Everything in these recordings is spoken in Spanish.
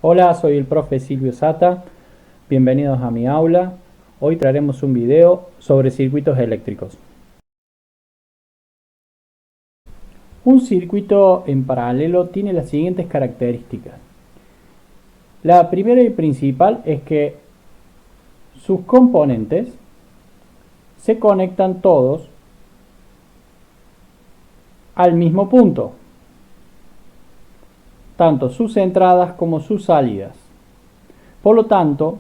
Hola, soy el profe Silvio Sata. Bienvenidos a mi aula. Hoy traeremos un video sobre circuitos eléctricos. Un circuito en paralelo tiene las siguientes características. La primera y principal es que sus componentes se conectan todos al mismo punto, tanto sus entradas como sus salidas. Por lo tanto,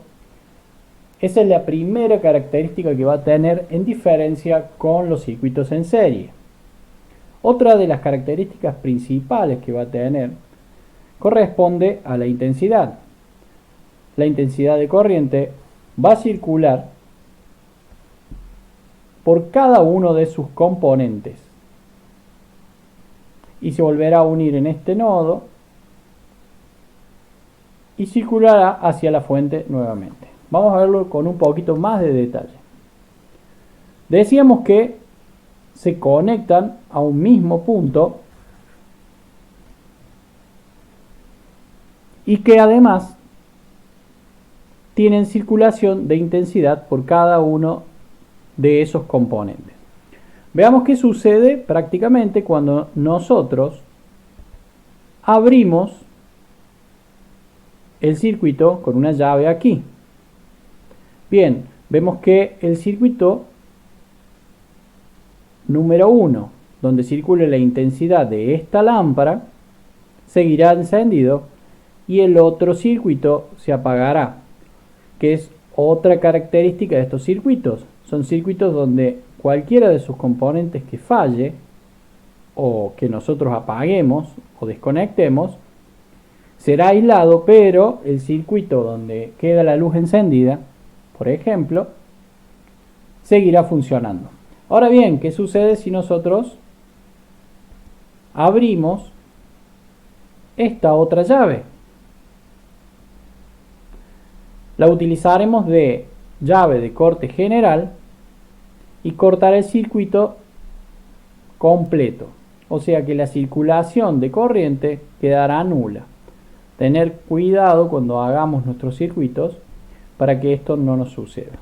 esa es la primera característica que va a tener en diferencia con los circuitos en serie. Otra de las características principales que va a tener corresponde a la intensidad. La intensidad de corriente va a circular por cada uno de sus componentes y se volverá a unir en este nodo y circulará hacia la fuente nuevamente. Vamos a verlo con un poquito más de detalle. Decíamos que se conectan a un mismo punto y que además tienen circulación de intensidad por cada uno de esos componentes. Veamos qué sucede prácticamente cuando nosotros abrimos el circuito con una llave aquí. Bien, vemos que el circuito número 1, donde circula la intensidad de esta lámpara, seguirá encendido y el otro circuito se apagará, que es otra característica de estos circuitos. Son circuitos donde cualquiera de sus componentes que falle o que nosotros apaguemos o desconectemos será aislado, pero el circuito donde queda la luz encendida, por ejemplo, seguirá funcionando. Ahora bien, ¿qué sucede si nosotros abrimos esta otra llave? La utilizaremos de llave de corte general y cortará el circuito completo, o sea que la circulación de corriente quedará nula. Tener cuidado cuando hagamos nuestros circuitos para que esto no nos suceda.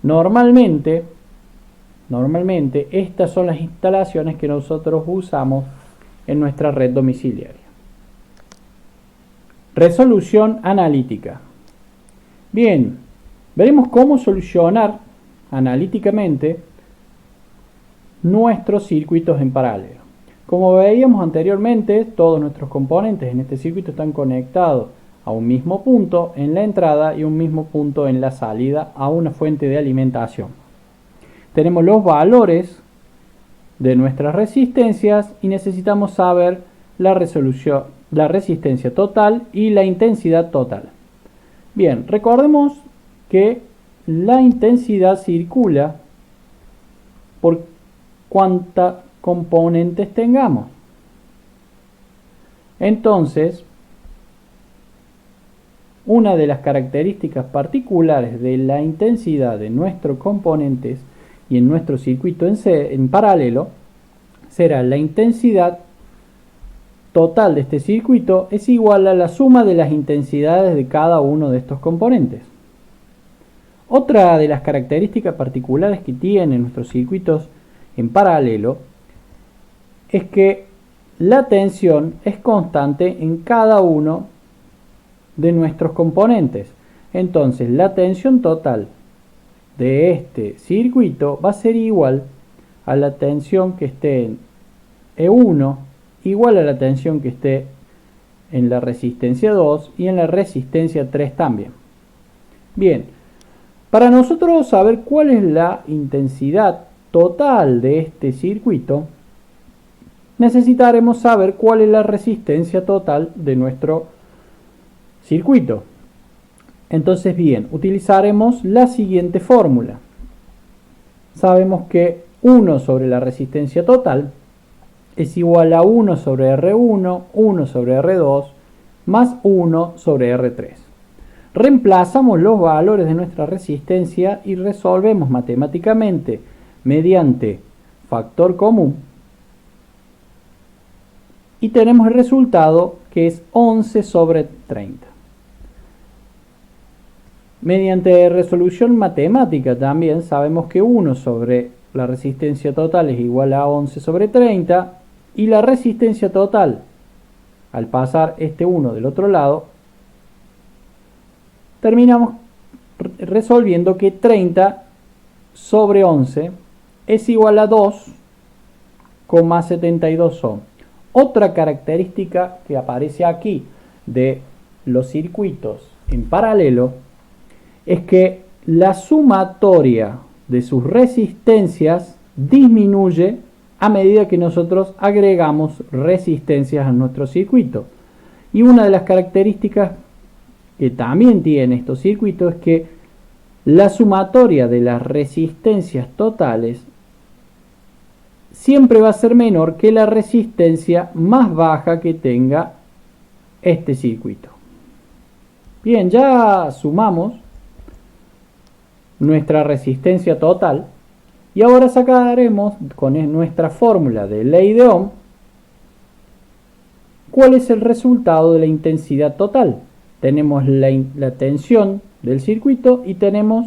Normalmente estas son las instalaciones que nosotros usamos en nuestra red domiciliaria. Resolución analítica. Bien, veremos cómo solucionar analíticamente nuestros circuitos en paralelo. Como veíamos anteriormente, todos nuestros componentes en este circuito están conectados a un mismo punto en la entrada y un mismo punto en la salida a una fuente de alimentación. Tenemos los valores de nuestras resistencias y necesitamos saber la resistencia total y la intensidad total. Bien, recordemos que la intensidad circula por cuántos componentes tengamos. Entonces, una de las características particulares de la intensidad de nuestros componentes y en nuestro circuito en paralelo será la intensidad total de este circuito es igual a la suma de las intensidades de cada uno de estos componentes. Otra de las características particulares que tienen nuestros circuitos en paralelo es que la tensión es constante en cada uno de nuestros componentes. Entonces la tensión total de este circuito va a ser igual a la tensión que esté en E1 igual a la tensión que esté en la resistencia 2 y en la resistencia 3 también. Bien, para nosotros saber cuál es la intensidad total de este circuito, necesitaremos saber cuál es la resistencia total de nuestro circuito. Entonces, bien, utilizaremos la siguiente fórmula. Sabemos que 1 sobre la resistencia total es igual a 1 sobre R1, 1 sobre R2, más 1 sobre R3. Reemplazamos los valores de nuestra resistencia y resolvemos matemáticamente mediante factor común. Y tenemos el resultado que es 11 sobre 30. Mediante resolución matemática también sabemos que 1 sobre la resistencia total es igual a 11 sobre 30 y la resistencia total, al pasar este 1 del otro lado, terminamos resolviendo que 30 sobre 11 es igual a 2,72 ohm. Otra característica que aparece aquí de los circuitos en paralelo es que la sumatoria de sus resistencias disminuye a medida que nosotros agregamos resistencias a nuestro circuito. Y una de las características que también tienen estos circuitos es que la sumatoria de las resistencias totales siempre va a ser menor que la resistencia más baja que tenga este circuito. Bien, ya sumamos nuestra resistencia total y ahora sacaremos con nuestra fórmula de ley de Ohm cuál es el resultado de la intensidad total. Tenemos la tensión del circuito y tenemos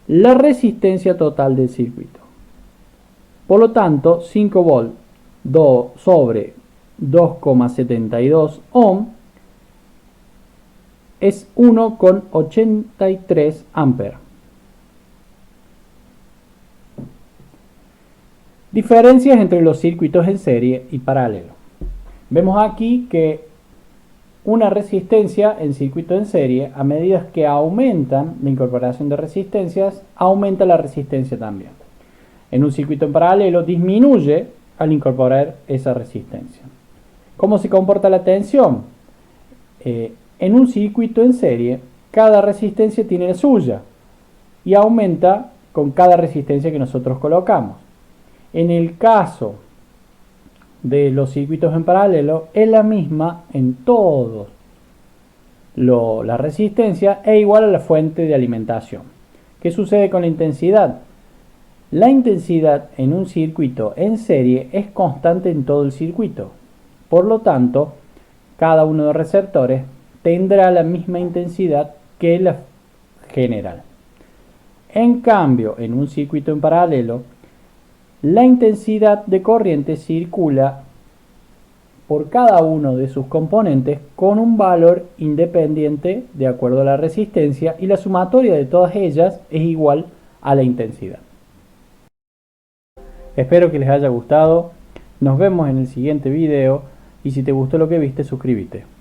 la resistencia total del circuito. Por lo tanto, 5 volt sobre 2,72 ohm es 1,83 amperes. Diferencias entre los circuitos en serie y paralelo. Vemos aquí que una resistencia en circuito en serie, a medida que aumentan la incorporación de resistencias, aumenta la resistencia también. En un circuito en paralelo disminuye al incorporar esa resistencia. ¿Cómo se comporta la tensión? En un circuito en serie, cada resistencia tiene la suya y aumenta con cada resistencia que nosotros colocamos. En el caso de los circuitos en paralelo, es la misma en todos. La resistencia es igual a la fuente de alimentación. ¿Qué sucede con la intensidad? La intensidad en un circuito en serie es constante en todo el circuito. Por lo tanto, cada uno de los receptores tendrá la misma intensidad que la general. En cambio, en un circuito en paralelo, la intensidad de corriente circula por cada uno de sus componentes con un valor independiente de acuerdo a la resistencia y la sumatoria de todas ellas es igual a la intensidad. Espero que les haya gustado, nos vemos en el siguiente video y si te gustó lo que viste suscríbete.